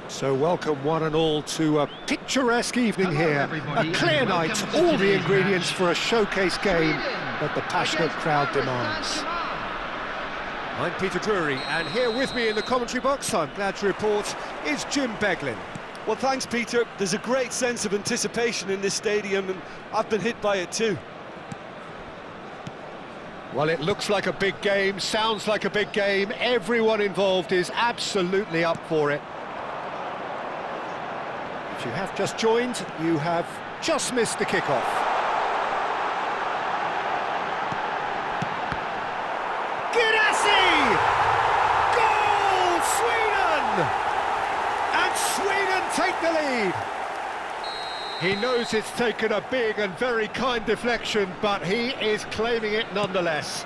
So welcome one and all to a picturesque evening here, a clear night, all the ingredients for a showcase game that the passionate crowd demands. I'm Peter Drury, and here with me in the commentary box, I'm glad to report, is Jim Beglin. Well, thanks, Peter. There's a great sense of anticipation in this stadium, and I've been hit by it too. Well, it looks like a big game, sounds like a big game, everyone involved is absolutely up for it. If you have just joined, you have just missed the kickoff. Girassi! Goal! Sweden! And Sweden take the lead. He knows it's taken a big and very kind deflection, but he is claiming it nonetheless.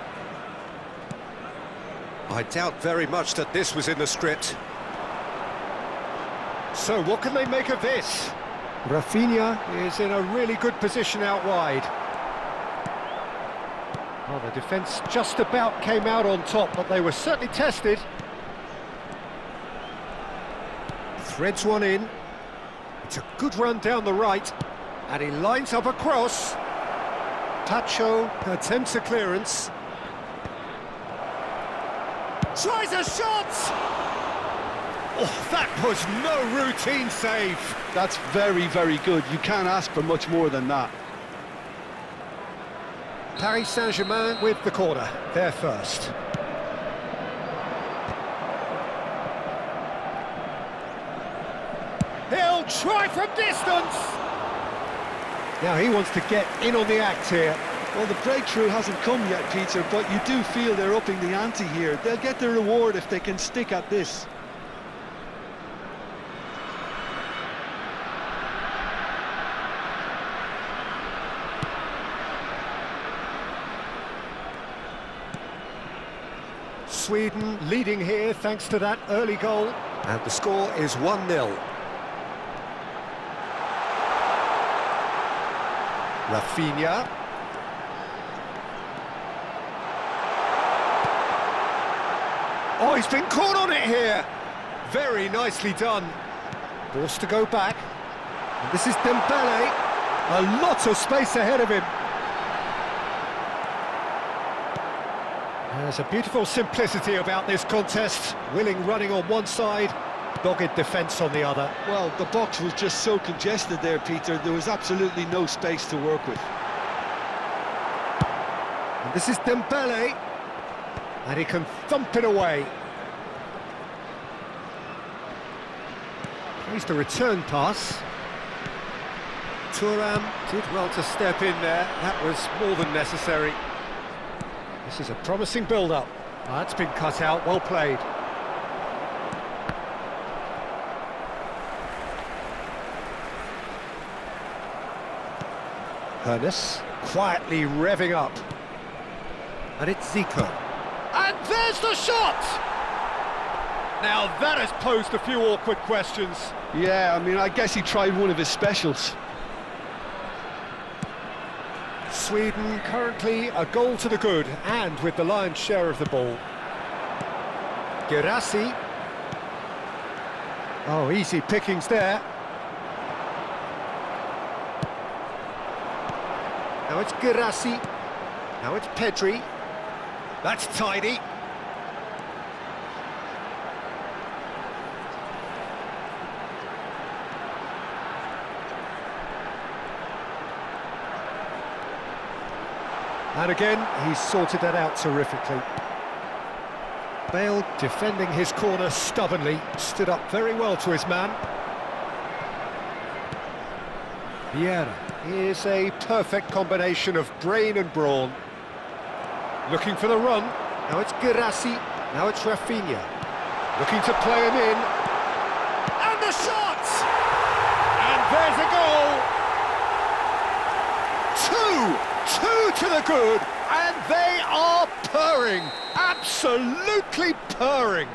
I doubt very much that this was in the script. So what can they make of this? Rafinha is in a really good position out wide. Well, the defence just about came out on top, but they were certainly tested. Threads one in. It's a good run down the right, and he lines up a cross. Pacho attempts a clearance. Tries a shot! Oh, that was no routine save. That's very, very good. You can't ask for much more than that. Paris Saint-Germain with the corner, they're first. He'll try from distance! Now he wants to get in on the act here. Well, the breakthrough hasn't come yet, Peter, but you do feel they're upping the ante here. They'll get the reward if they can stick at this. Sweden leading here thanks to that early goal. And the score is 1-0. Rafinha. Oh, he's been caught on it here. Very nicely done. Forced to go back. And this is Dembele. A lot of space ahead of him. There's a beautiful simplicity about this contest. Willing running on one side, dogged defence on the other. Well, the box was just so congested there, Peter. There was absolutely no space to work with. And this is Dembele. And he can thump it away. Here's the return pass. Thuram did well to step in there. That was more than necessary. This is a promising build-up. That's been cut out, well played. Hernes quietly revving up. And it's Zico. And there's the shot! Now that has posed a few awkward questions. Yeah, I mean, I guess he tried one of his specials. Sweden currently a goal to the good, and with the lion's share of the ball. Girassi. Oh, easy pickings there. Now it's Girassi. Now it's Pedri. That's tidy. And again, he's sorted that out terrifically. Bale defending his corner stubbornly, stood up very well to his man. Vieira. Here's a perfect combination of brain and brawn. Looking for the run. Now it's Guirassy. Now it's Rafinha. Looking to play him in. And the shot! And there's a goal! Two to the good, and they are purring. Absolutely purring.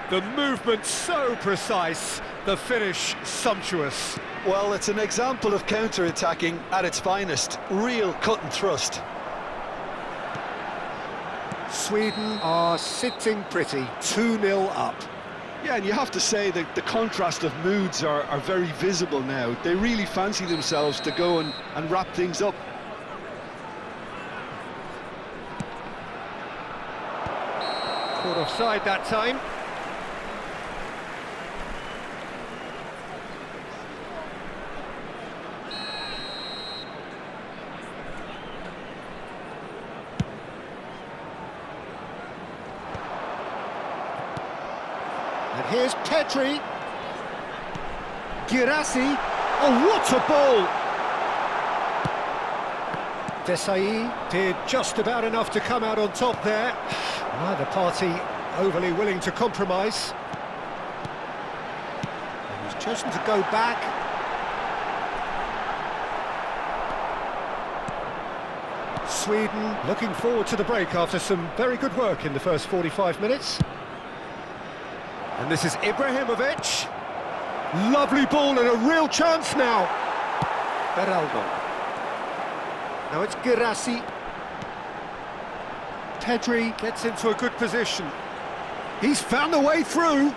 The movement so precise, the finish sumptuous. Well, it's an example of counter-attacking at its finest. Real cut and thrust. Sweden are sitting pretty, 2-0 up. Yeah, and you have to say that the contrast of moods are very visible now. They really fancy themselves to go and wrap things up. Caught offside that time. And here's Pedri. Guirassy. Oh, what a ball! Desai did just about enough to come out on top there. Neither party overly willing to compromise. And he's chosen to go back. Sweden looking forward to the break after some very good work in the first 45 minutes. And this is Ibrahimovic. Lovely ball and a real chance now. Beraldo. Now it's Guirassy. Pedri gets into a good position. He's found the way through.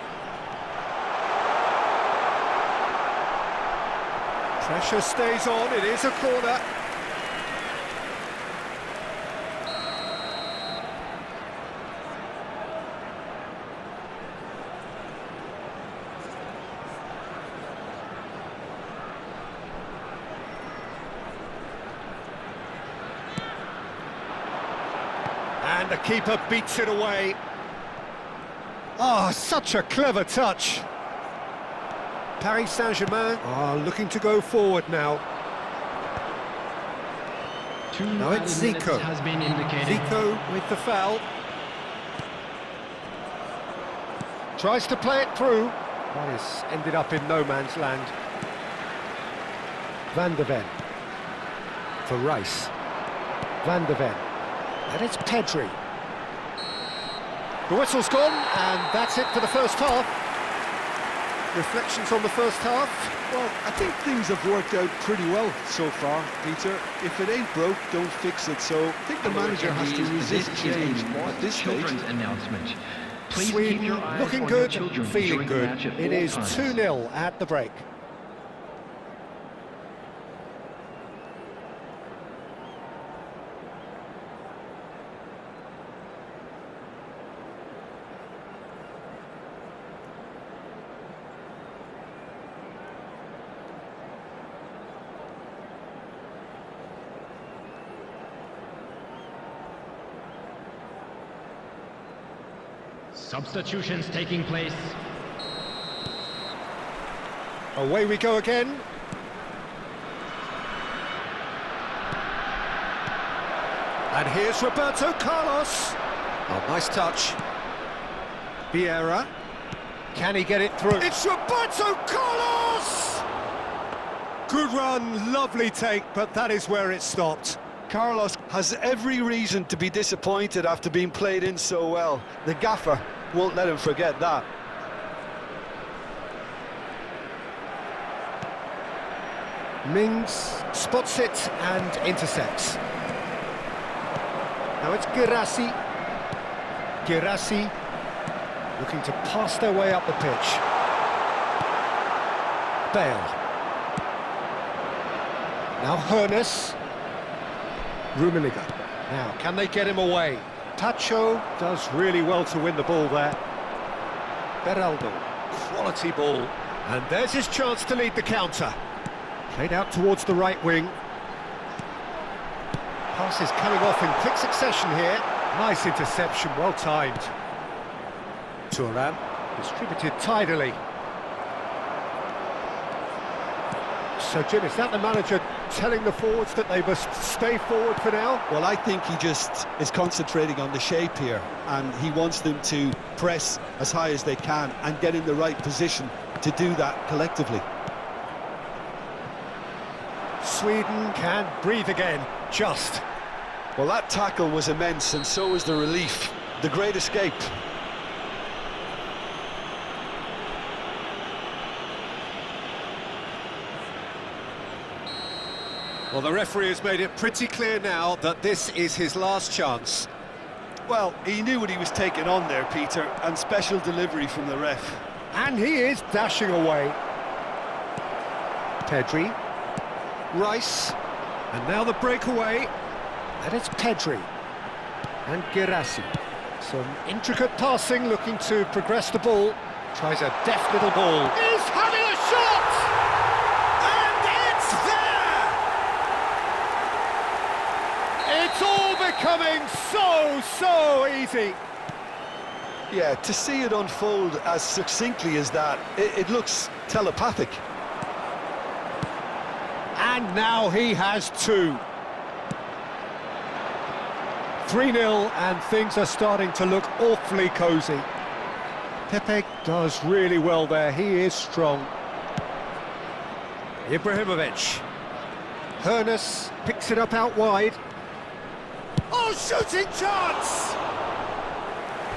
Pressure stays on, it is a corner. And the keeper beats it away. Oh, such a clever touch. Paris Saint-Germain are looking to go forward now. Now it's Zico. Zico with the foul. Tries to play it through. That has ended up in no man's land. Van de Ven. For Rice. Van de Ven. And it's Pedri. The whistle's gone, and that's it for the first half. Reflections on the first half? Well, I think things have worked out pretty well so far, Peter. If it ain't broke, don't fix it. So I think the manager has to resist change at this stage. Announcement. Please Sweden keep your eyes looking on good, your children feeling during the good. match at It all is times. 2-0 at the break. Substitutions taking place. Away we go again. And here's Roberto Carlos. Oh, nice touch. Vieira. Can he get it through? It's Roberto Carlos! Good run, lovely take, but that is where it stopped. Carlos has every reason to be disappointed after being played in so well. The gaffer won't let him forget that. Mings spots it and intercepts. Now it's Guirassy. Guirassy looking to pass their way up the pitch. Bale. Now Hoeneß. Rummenigge. Now, can they get him away? Pacho does really well to win the ball there. Beraldo. Quality ball. And there's his chance to lead the counter. Played out towards the right wing. Passes coming off in quick succession here. Nice interception, well timed. Thuram, distributed tidily. So Jim, is that the manager telling the forwards that they must stay forward for now? Well, I think he just is concentrating on the shape here, and he wants them to press as high as they can and get in the right position to do that collectively. Sweden can breathe again, just. Well, that tackle was immense, and so was the relief. The great escape. Well, the referee has made it pretty clear now that this is his last chance. Well, he knew what he was taking on there, Peter, and special delivery from the ref. And he is dashing away. Pedri. Rice. And now the breakaway. And it's Pedri. And Girassi. Some intricate passing, looking to progress the ball. Tries a deft little ball. He's having a shot! And it's there! It's all becoming so easy. Yeah, to see it unfold as succinctly as that, it looks telepathic. And now he has two. 3-0, and things are starting to look awfully cosy. Pepe does really well there, he is strong. Ibrahimovic. Hernus picks it up out wide. Oh, shooting chance!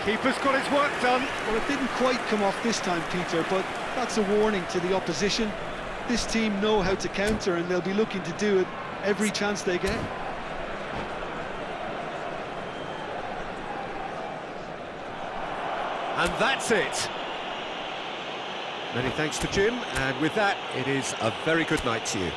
Keeper's got his work done. Well, it didn't quite come off this time, Peter, but that's a warning to the opposition. This team know how to counter, and they'll be looking to do it every chance they get. And that's it. Many thanks to Jim, and with that, it is a very good night to you.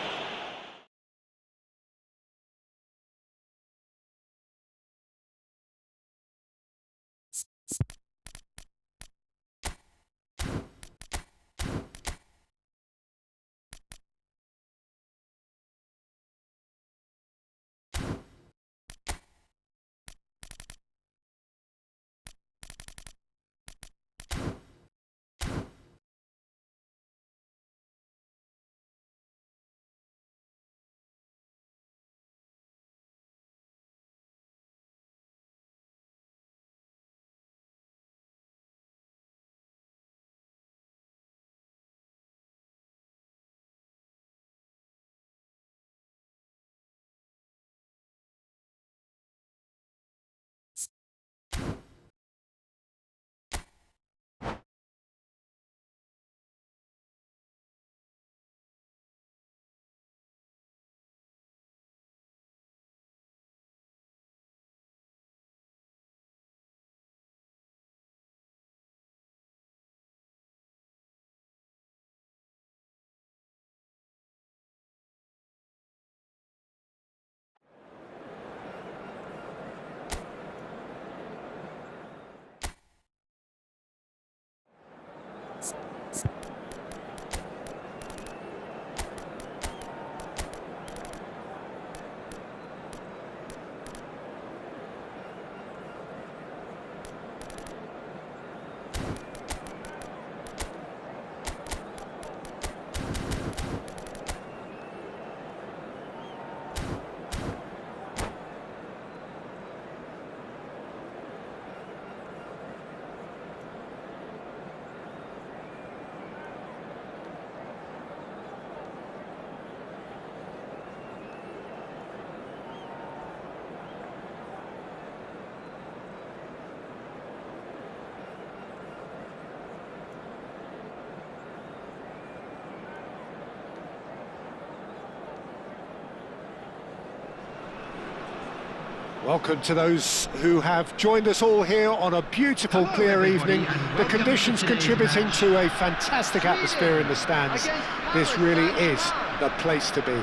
Welcome to those who have joined us all here on a beautiful, clear evening. The conditions contributing to a fantastic atmosphere in the stands. This really is the place to be.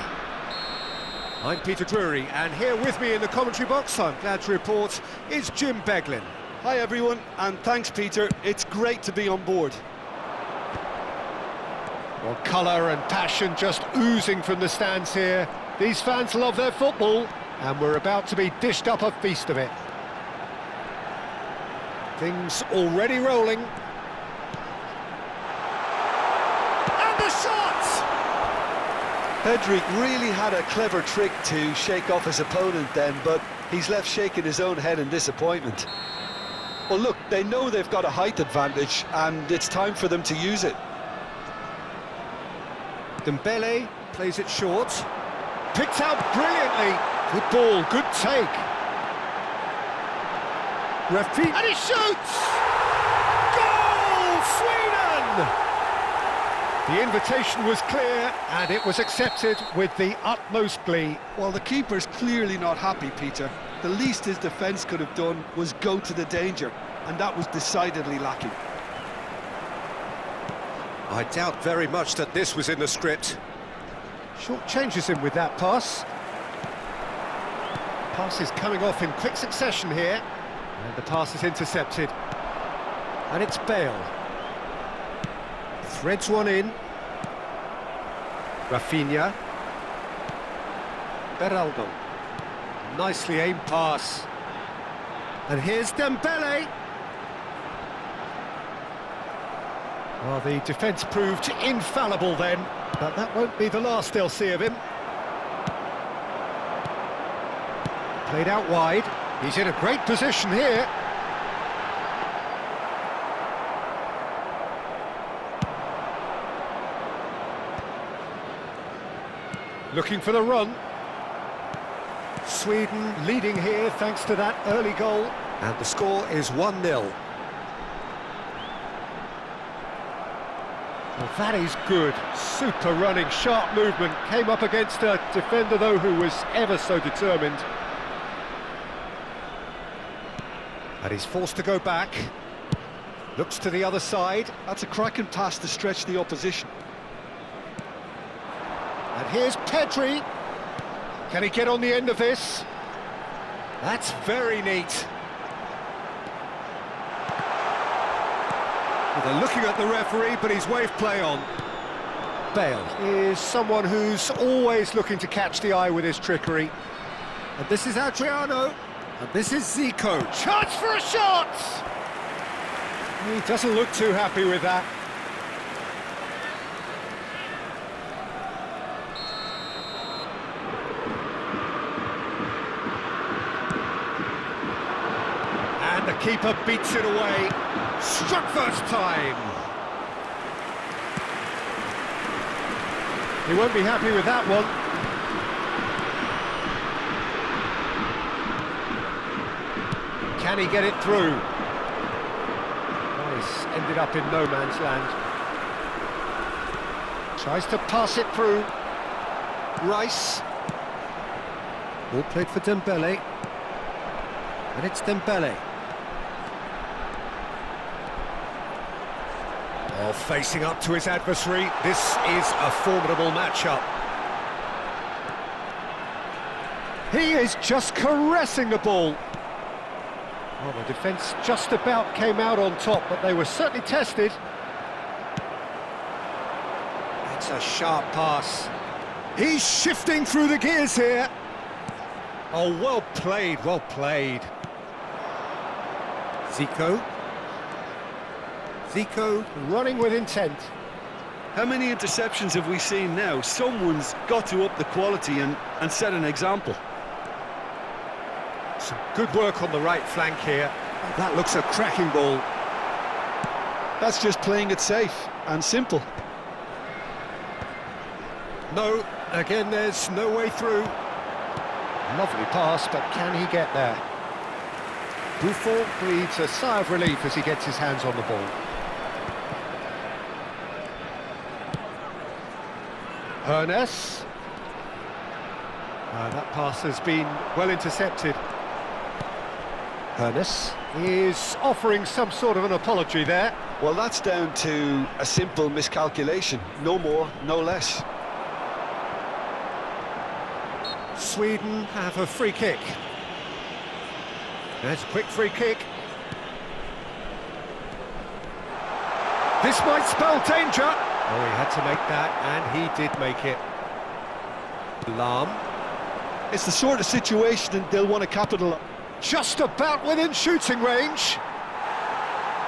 I'm Peter Drury, and here with me in the commentary box, I'm glad to report, is Jim Beglin. Hi everyone, and thanks Peter, it's great to be on board. Well, colour and passion just oozing from the stands here. These fans love their football. And we're about to be dished up a feast of it. Things already rolling. And the shot! Pedrick really had a clever trick to shake off his opponent then, but he's left shaking his own head in disappointment. Well, look, they know they've got a height advantage, and it's time for them to use it. Dembele plays it short. Picked out brilliantly. Good ball, good take. Referee, and he shoots! Goal, Sweden! The invitation was clear, and it was accepted with the utmost glee. Well, the keeper's clearly not happy, Peter. The least his defence could have done was go to the danger, and that was decidedly lacking. I doubt very much that this was in the script. Short changes him with that pass. Pass is coming off in quick succession here. And the pass is intercepted. And it's Bale. Threads one in. Rafinha. Beraldo. Nicely aimed pass. And here's Dembele. Well, the defence proved infallible then, but that won't be the last they'll see of him. Played out wide. He's in a great position here. Looking for the run. Sweden leading here thanks to that early goal. And the score is 1-0. Well, that is good. Super running, sharp movement. Came up against a defender, though, who was ever so determined. And he's forced to go back. Looks to the other side. That's a cracking pass to stretch the opposition. And here's Pedri. Can he get on the end of this? That's very neat. Well, they're looking at the referee, but he's waved play on. Bale is someone who's always looking to catch the eye with his trickery. And this is Adriano. And this is Zico. Chance for a shot! He doesn't look too happy with that. And the keeper beats it away. Struck first time. He won't be happy with that one. Can he get it through? Nice, ended up in no man's land. Tries to pass it through. Rice. Ball played for Dembele. And it's Dembele. Oh, facing up to his adversary. This is a formidable matchup. He is just caressing the ball. Well, the defence just about came out on top, but they were certainly tested. That's a sharp pass. He's shifting through the gears here. Oh, well played, well played. Zico. Zico running with intent. How many interceptions have we seen now? Someone's got to up the quality and set an example. Some good work on the right flank here. Oh, that looks a cracking ball. That's just playing it safe and simple. No, again there's no way through. Lovely pass, but can he get there? Buffon breathes a sigh of relief as he gets his hands on the ball. Hernes. That pass has been well intercepted. Hernes is offering some sort of an apology there. Well, that's down to a simple miscalculation. No more, no less. Sweden have a free kick. There's a quick free kick. This might spell danger. Oh, he had to make that, and he did make it. Lahm. It's the sort of situation they'll want to capitalise. Just about within shooting range.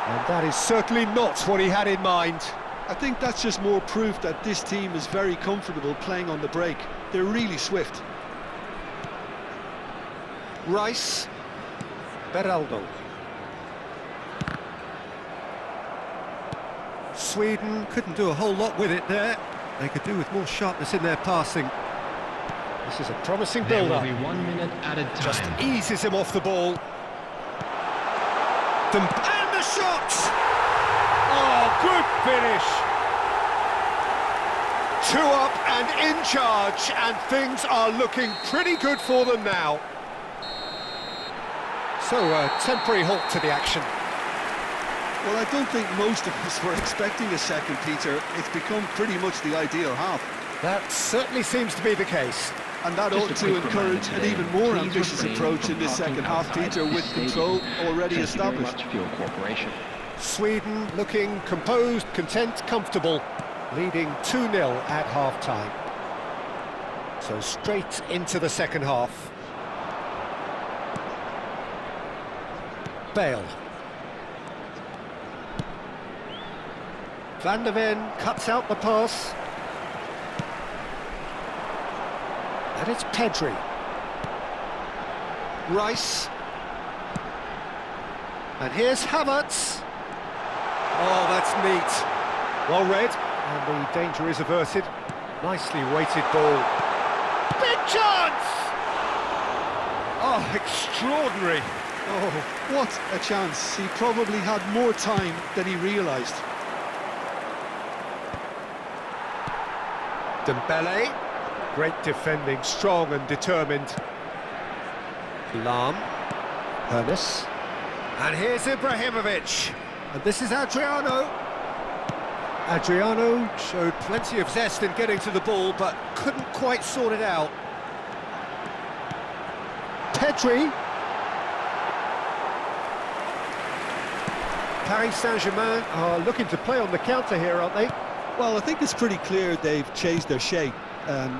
And that is certainly not what he had in mind. I think that's just more proof that this team is very comfortable playing on the break. They're really swift. Rice. Beraldo. Sweden couldn't do a whole lot with it there. They could do with more sharpness in their passing. This is a promising There will build-up. be 1 minute added time. Just eases him off the ball. And the shot! Oh, good finish! 2 up and in charge, and things are looking pretty good for them now. So, a temporary halt to the action. Well, I don't think most of us were expecting a second, Peter. It's become pretty much the ideal half. That certainly seems to be the case. And that Just ought a to quick encourage reminder an today, even more please ambitious refrain approach from in this parking second half, outside Peter, this with stadium. control already Thank you very established. much for your cooperation. Sweden looking composed, content, comfortable, leading 2-0 at half-time. So straight into the second half. Bale. Van der Ven cuts out the pass. And it's Pedri. Rice. And here's Havertz. Oh, that's neat. Well read, and the danger is averted. Nicely weighted ball. Big chance! Oh, extraordinary. Oh, what a chance. He probably had more time than he realised. Dembele. Great defending, strong and determined. Lahm. Hermes. And here's Ibrahimovic. And this is Adriano. Adriano showed plenty of zest in getting to the ball, but couldn't quite sort it out. Pedri. Paris Saint-Germain are looking to play on the counter here, aren't they? Well, I think it's pretty clear they've changed their shape,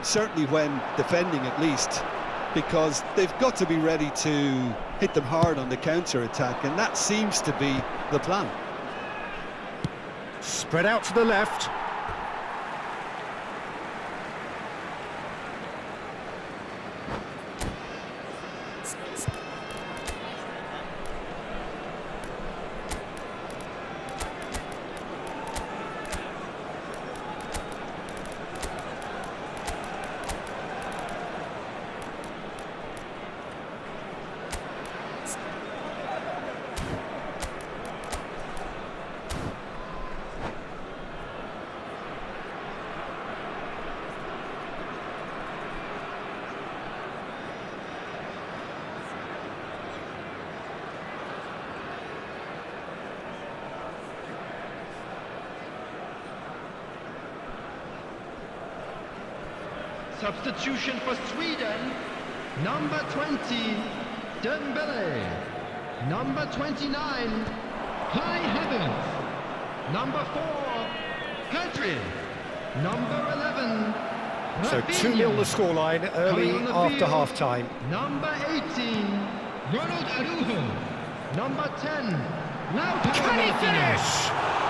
certainly when defending at least, because they've got to be ready to hit them hard on the counter-attack, and that seems to be the plan. Spread out to the left. Substitution for Sweden, number 20, Dembele. Number 29, Kai Havertz. Number 4, Pedri. Number 11, So Rafinha. 2-0 the scoreline early Coming on the after field, half-time. Number 18, Ronald Araujo. Number 10, Lautaro Can he Martinez. finish?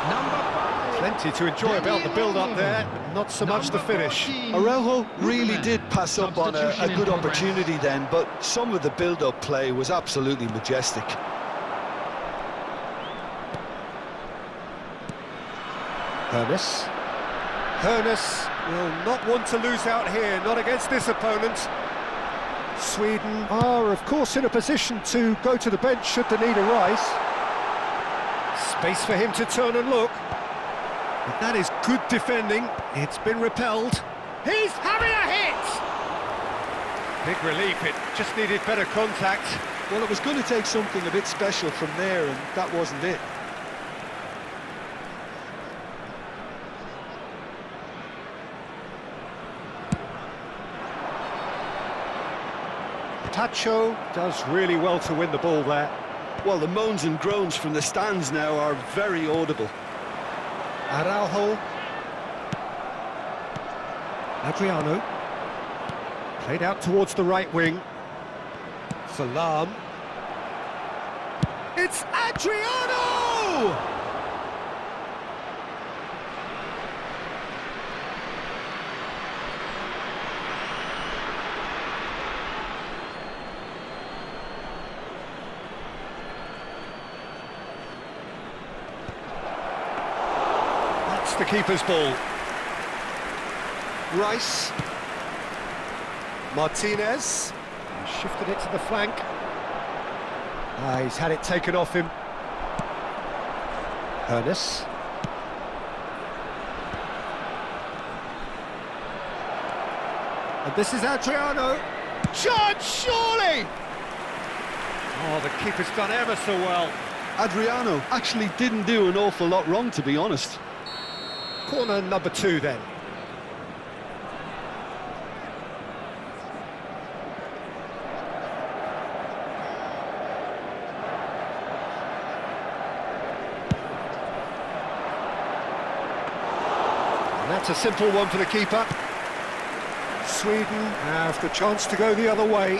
Number 5, Plenty to enjoy about the build-up there, not so much the finish. Araujo really Ruben. did pass up on a Substitution in good progress. opportunity then, but some of the build-up play was absolutely majestic. Hermes. Hermes will not want to lose out here, not against this opponent. Sweden are, of course, in a position to go to the bench should they need a rise. Space for him to turn and look. But that is good defending. It's been repelled. He's having a hit! Big relief, it just needed better contact. Well, it was going to take something a bit special from there, and that wasn't it. Tacho does really well to win the ball there. Well, the moans and groans from the stands now are very audible. Araujo. Adriano. Played out towards the right wing. Salam. It's Adriano! That's the keeper's ball. Rice. Martinez. Shifted it to the flank. He's had it taken off him. Ernest. And this is Adriano. Shot, surely! Oh, the keeper's done ever so well. Adriano actually didn't do an awful lot wrong, to be honest. Corner number 2 then. And that's a simple one for the keeper. Sweden have the chance to go the other way.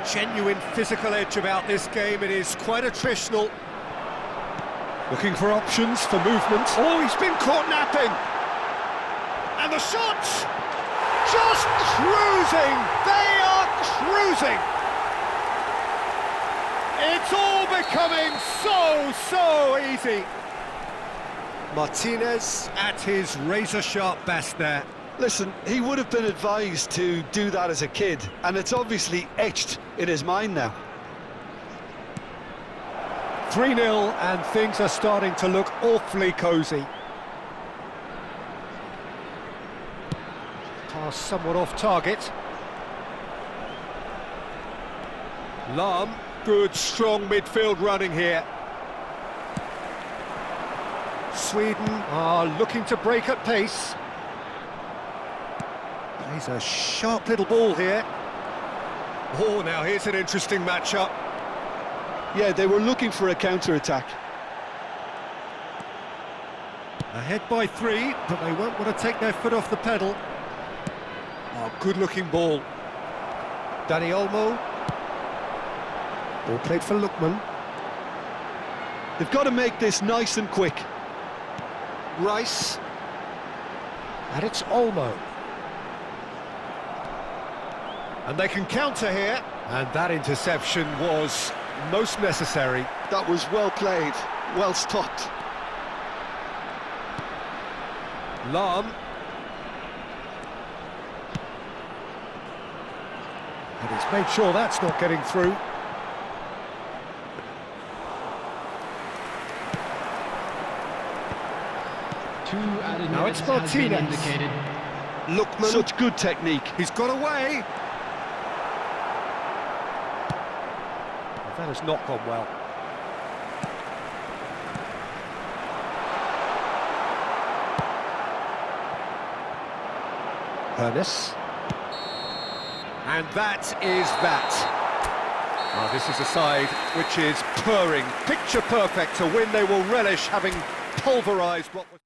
Genuine physical edge about this game. It is quite attritional. Looking for options for movement. Oh, he's been caught napping. And the shot! Just cruising! They are cruising! It's all becoming so easy. Martinez at his razor-sharp best there. Listen, he would have been advised to do that as a kid, and it's obviously etched in his mind now. 3-0 and things are starting to look awfully cosy. Pass somewhat off target. Lahm, good strong midfield running here. Sweden are looking to break at pace. Plays a sharp little ball here. Oh, now here's an interesting matchup. Yeah, they were looking for a counter-attack. Ahead by 3, but they won't want to take their foot off the pedal. Oh, good-looking ball. Dani Olmo. Ball played for Lookman. They've got to make this nice and quick. Rice. And it's Olmo. And they can counter here. And that interception was most necessary. That was well played, well stopped. Lahm. And he's made sure that's not getting through. Now it's Martinez. Lookman. Such good technique. He's got away. That has not gone well. Ernest. And that is that. Well, this is a side which is purring, picture perfect, a win they will relish, having pulverised what was...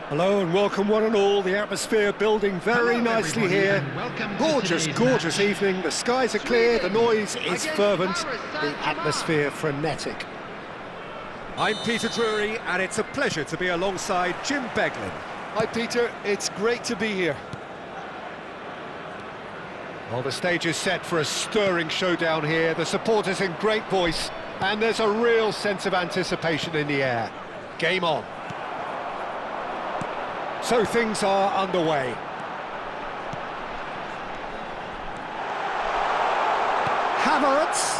Hello and welcome one and all. The atmosphere building very Hello, nicely everybody, here. and welcome to Gorgeous, today's gorgeous match. evening. The skies are clear, the noise is Against fervent, Paris the Saint-Germain. atmosphere frenetic. I'm Peter Drury and it's a pleasure to be alongside Jim Beglin. Hi, Peter. It's great to be here. Well, the stage is set for a stirring showdown here. The supporters in great voice and there's a real sense of anticipation in the air. Game on. So things are underway. Havertz.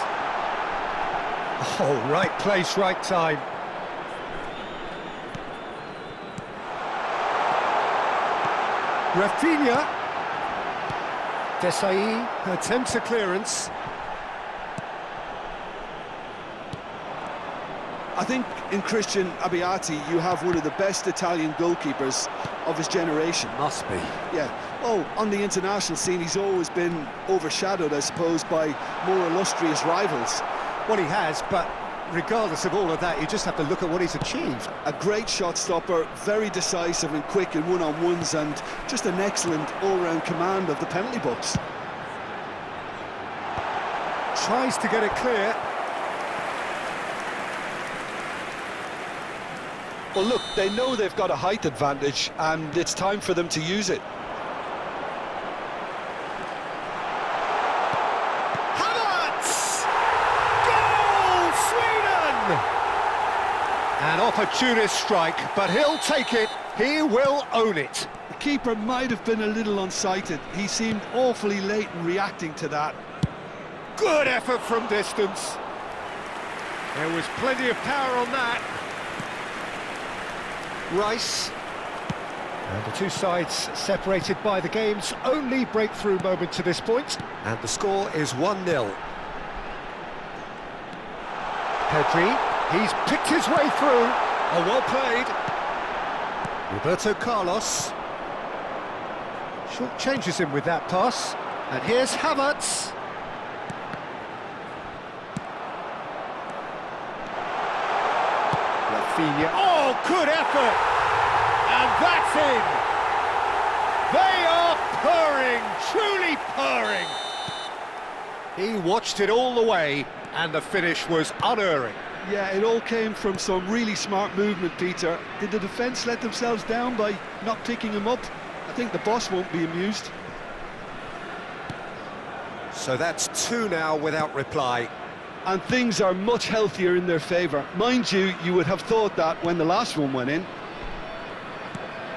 Oh, right place, right time. Rafinha. Desai attempts a clearance. I think in Christian Abbiati, you have one of the best Italian goalkeepers of his generation. Must be. Yeah. Oh, on the international scene, he's always been overshadowed, I suppose, by more illustrious rivals. Well, he has, but regardless of all of that, you just have to look at what he's achieved. A great shot stopper, very decisive and quick in one-on-ones, and just an excellent all-round command of the penalty box. Tries to get it clear. Well, look, they know they've got a height advantage, and it's time for them to use it. Havertz! Goal, Sweden! An opportunist strike, but he'll take it. He will own it. The keeper might have been a little unsighted. He seemed awfully late in reacting to that. Good effort from distance. There was plenty of power on that. Rice. And the two sides separated by the game's only breakthrough moment to this point. And the score is 1-0. Pedri, he's picked his way through. Oh, well played. Roberto Carlos. Short changes him with that pass. And here's Havertz. Rafinha. Oh, good effort! And that's in! They are purring, truly purring! He watched it all the way, and the finish was unerring. Yeah, it all came from some really smart movement, Peter. Did the defence let themselves down by not picking him up? I think the boss won't be amused. So that's two now without reply. And things are much healthier in their favour. Mind you, you would have thought that when the last one went in.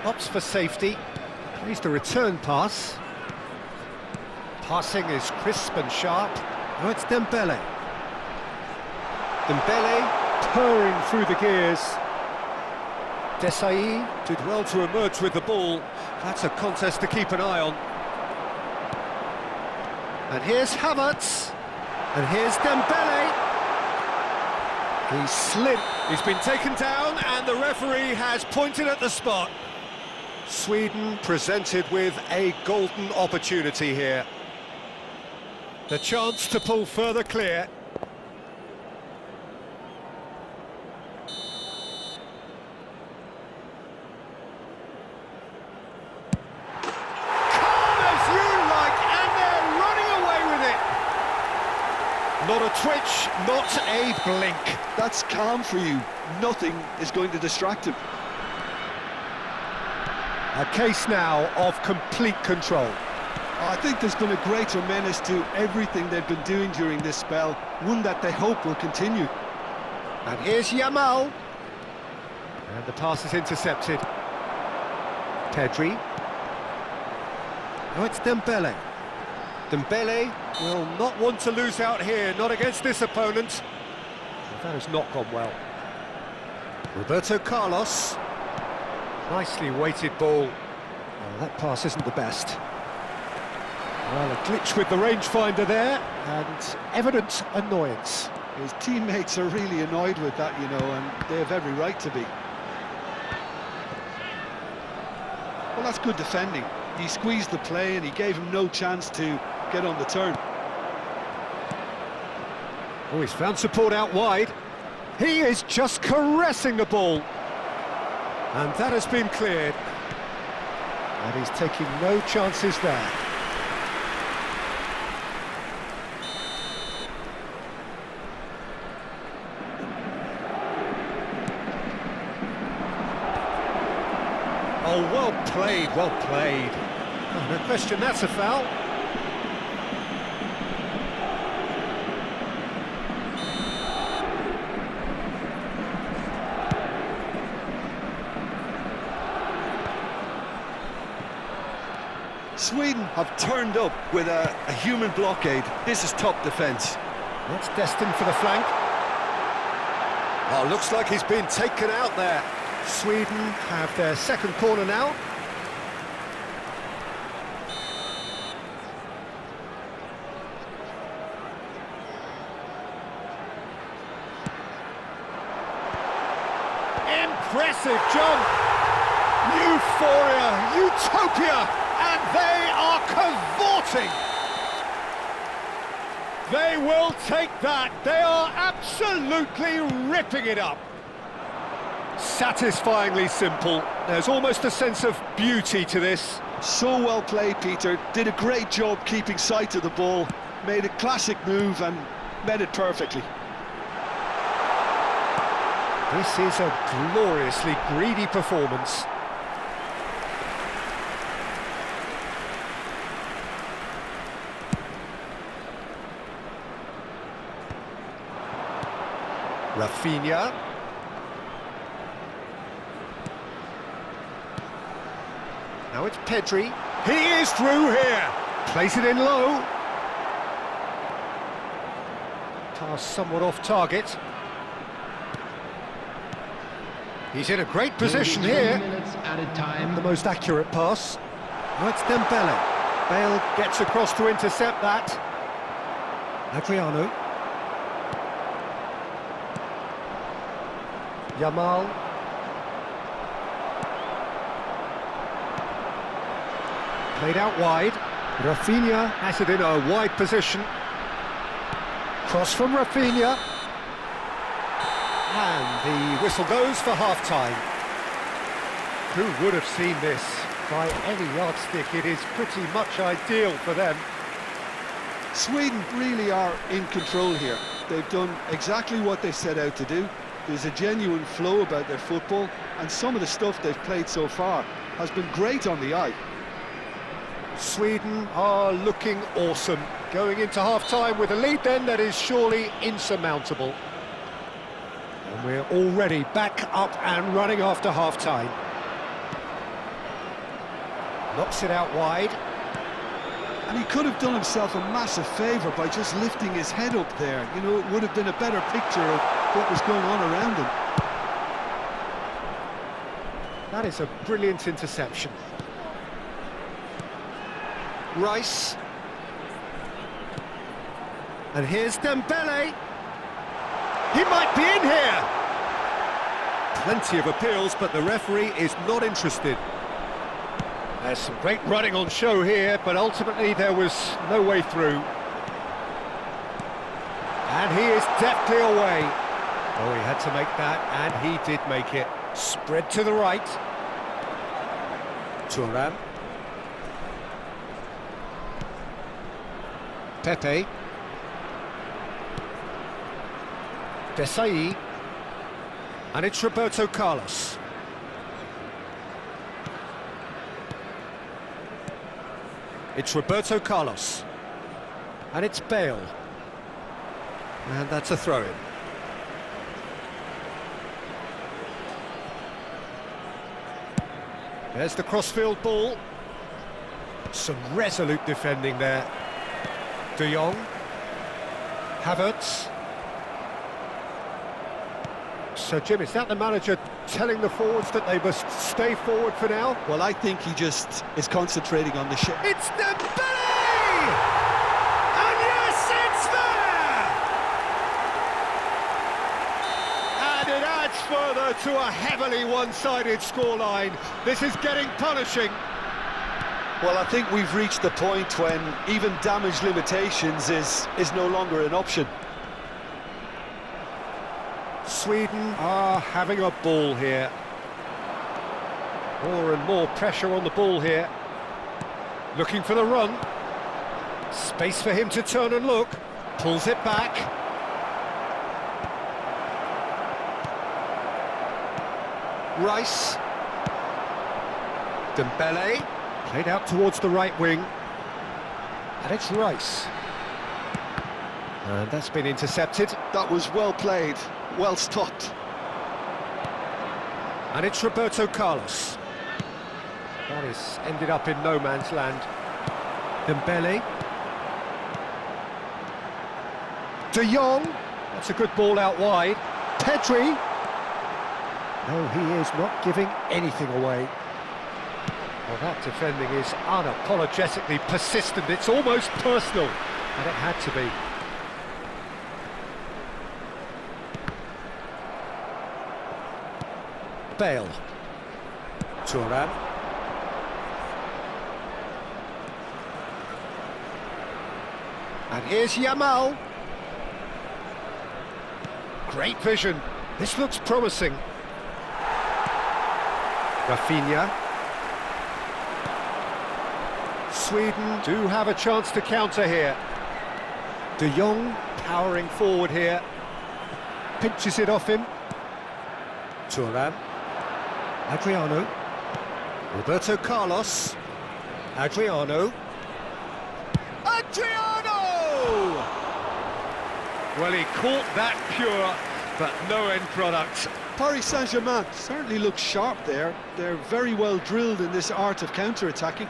Opts for safety. Plays the return pass. Passing is crisp and sharp. Now it's Dembele. Dembele purring through the gears. Desai did well to emerge with the ball. That's a contest to keep an eye on. And here's Havertz. And here's Dembele. He's slid. He's been taken down and the referee has pointed at the spot. Sweden presented with a golden opportunity here. The chance to pull further clear. Calm as you like, and they're running away with it. Not a twitch, not a blink. That's calm for you. Nothing is going to distract him. A case now of complete control. I think there's been a greater menace to everything they've been doing during this spell, one that they hope will continue. And here's Yamal. And the pass is intercepted. Pedri. Now it's Dembele. Dembele will not want to lose out here, not against this opponent. Well, that has not gone well. Roberto Carlos. Nicely weighted ball. Oh, that pass isn't the best. Well, a glitch with the rangefinder there, and evident annoyance. His teammates are really annoyed with that, you know, and they have every right to be. Well, that's good defending. He squeezed the play and he gave him no chance to get on the turn. Oh, he's found support out wide. He is just caressing the ball. And that has been cleared. And he's taking no chances there. Oh, well played, well played. Oh, no question, that's a foul. Sweden have turned up with a human blockade. This is top defence. That's destined for the flank. Oh, looks like he's been taken out there. Sweden have their second corner now. Impressive jump! Euphoria, utopia, and they are cavorting! They will take that. They are absolutely ripping it up. Satisfyingly simple. There's almost a sense of beauty to this. So well played, Peter. Did a great job keeping sight of the ball. Made a classic move and met it perfectly. This is a gloriously greedy performance. Rafinha. Now it's Pedri. He is through here. Plays it in low. Pass somewhat off target. He's in a great position here. Time. The most accurate pass. Now it's Dembele. Bale gets across to intercept that. Adriano. Yamal. Played out wide. Rafinha has it in a wide position. Cross from Rafinha. And the whistle goes for half-time. Who would have seen this? By any yardstick, it is pretty much ideal for them. Sweden really are in control here. They've done exactly what they set out to do. There's a genuine flow about their football, and some of the stuff they've played so far has been great on the eye. Sweden are looking awesome. Going into half-time with a lead then that is surely insurmountable. And we're already back up and running after half-time. Knocks it out wide. And he could have done himself a massive favour by just lifting his head up there. You know, it would have been a better picture of what was going on around him. That is a brilliant interception. Rice. And here's Dembele. He might be in here. Plenty of appeals, but the referee is not interested. There's some great running on show here, but ultimately there was no way through. And he is deftly away. Oh, he had to make that, and he did make it. Spread to the right. Thuram. Pepe. Desai. And it's Roberto Carlos. It's Roberto Carlos. And it's Bale. And that's a throw-in. There's the crossfield ball. Some resolute defending there. De Jong. Havertz. So, Jim, is that the manager telling the forwards that they must stay forward for now? Well, I think he just is concentrating on the shot. It's Dembele! And yes, it's there! And it adds further to a heavily one-sided scoreline. This is getting punishing. Well, I think we've reached the point when even damage limitations is no longer an option. Sweden are having a ball here. More and more pressure on the ball here. Looking for the run. Space for him to turn and look. Pulls it back. Rice. Dembele. Played out towards the right wing. And it's Rice. And that's been intercepted. That was well played, well stopped. And it's Roberto Carlos. That is ended up in no man's land. Dembele. De Jong. That's a good ball out wide. Pedri. No, he is not giving anything away. Well, that defending is unapologetically persistent. It's almost personal. And it had to be. Bale. Thuram. And here's Yamal. Great vision. This looks promising. Rafinha. Sweden do have a chance to counter here. De Jong powering forward here. Pinches it off him. Thuram. Adriano. Roberto Carlos. Adriano. Adriano! Well, he caught that pure, but no end product. Paris Saint-Germain certainly looks sharp there. They're very well drilled in this art of counter-attacking.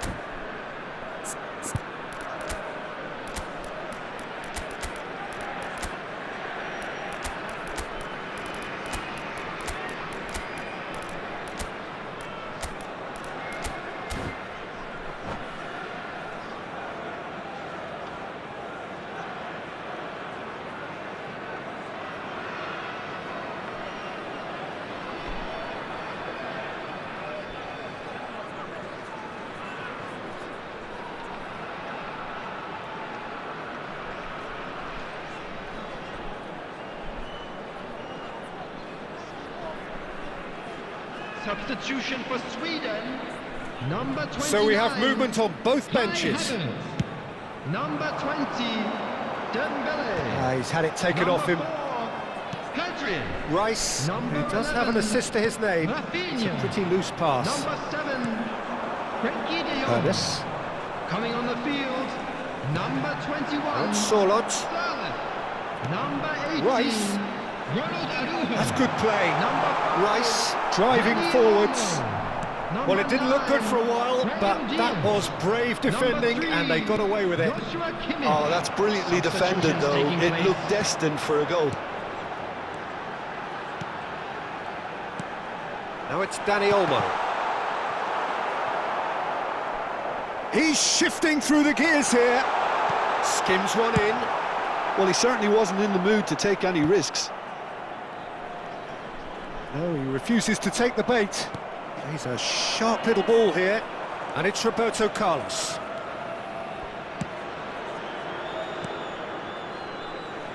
Substitution for Sweden, number 29. So we have movement on both benches. Number 20, Dembele. He's had it taken off him. Pedri. Rice, Number who does have an 11, assist to his name. It's a Rafinha. pretty loose pass. Number 7, Frenkie de Jong. Ernest. Coming on the field, number 21. And Sorloth. Sterling. Number 18. Rice. Ronald Araujo. That's good play. Number 5, Rice driving Daniel forwards. Olmo. Well, Number it didn't look good for a while, 9, but Brahim that Diaz. was brave defending, Number 3, and they got away with it. Joshua Kimmich. Oh, that's brilliantly defended, though. Substitutions taking It place. looked destined for a goal. Now it's Dani Olmo. He's shifting through the gears here. Skims one in. Well, he certainly wasn't in the mood to take any risks. No, he refuses to take the bait. Plays a sharp little ball here. And it's Roberto Carlos.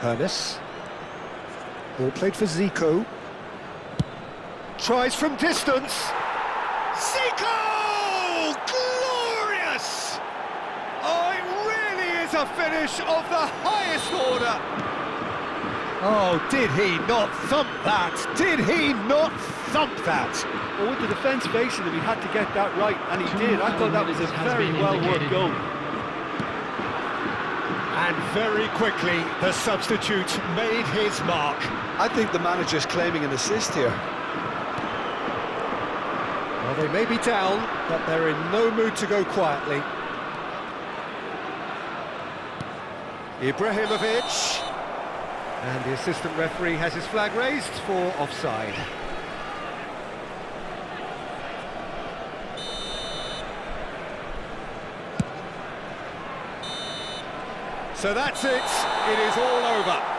Ernest. Ball played for Zico. Tries from distance. Zico! Glorious! Oh, it really is a finish of the highest order. Oh, did he not thump that? Did he not thump that? Well, with the defence facing him, he had to get that right, and he did. I thought that was a very well-worked goal. And very quickly, the substitute made his mark. I think the manager's claiming an assist here. Well, they may be down, but they're in no mood to go quietly. Ibrahimovic. And the assistant referee has his flag raised for offside. So that's it. It is all over.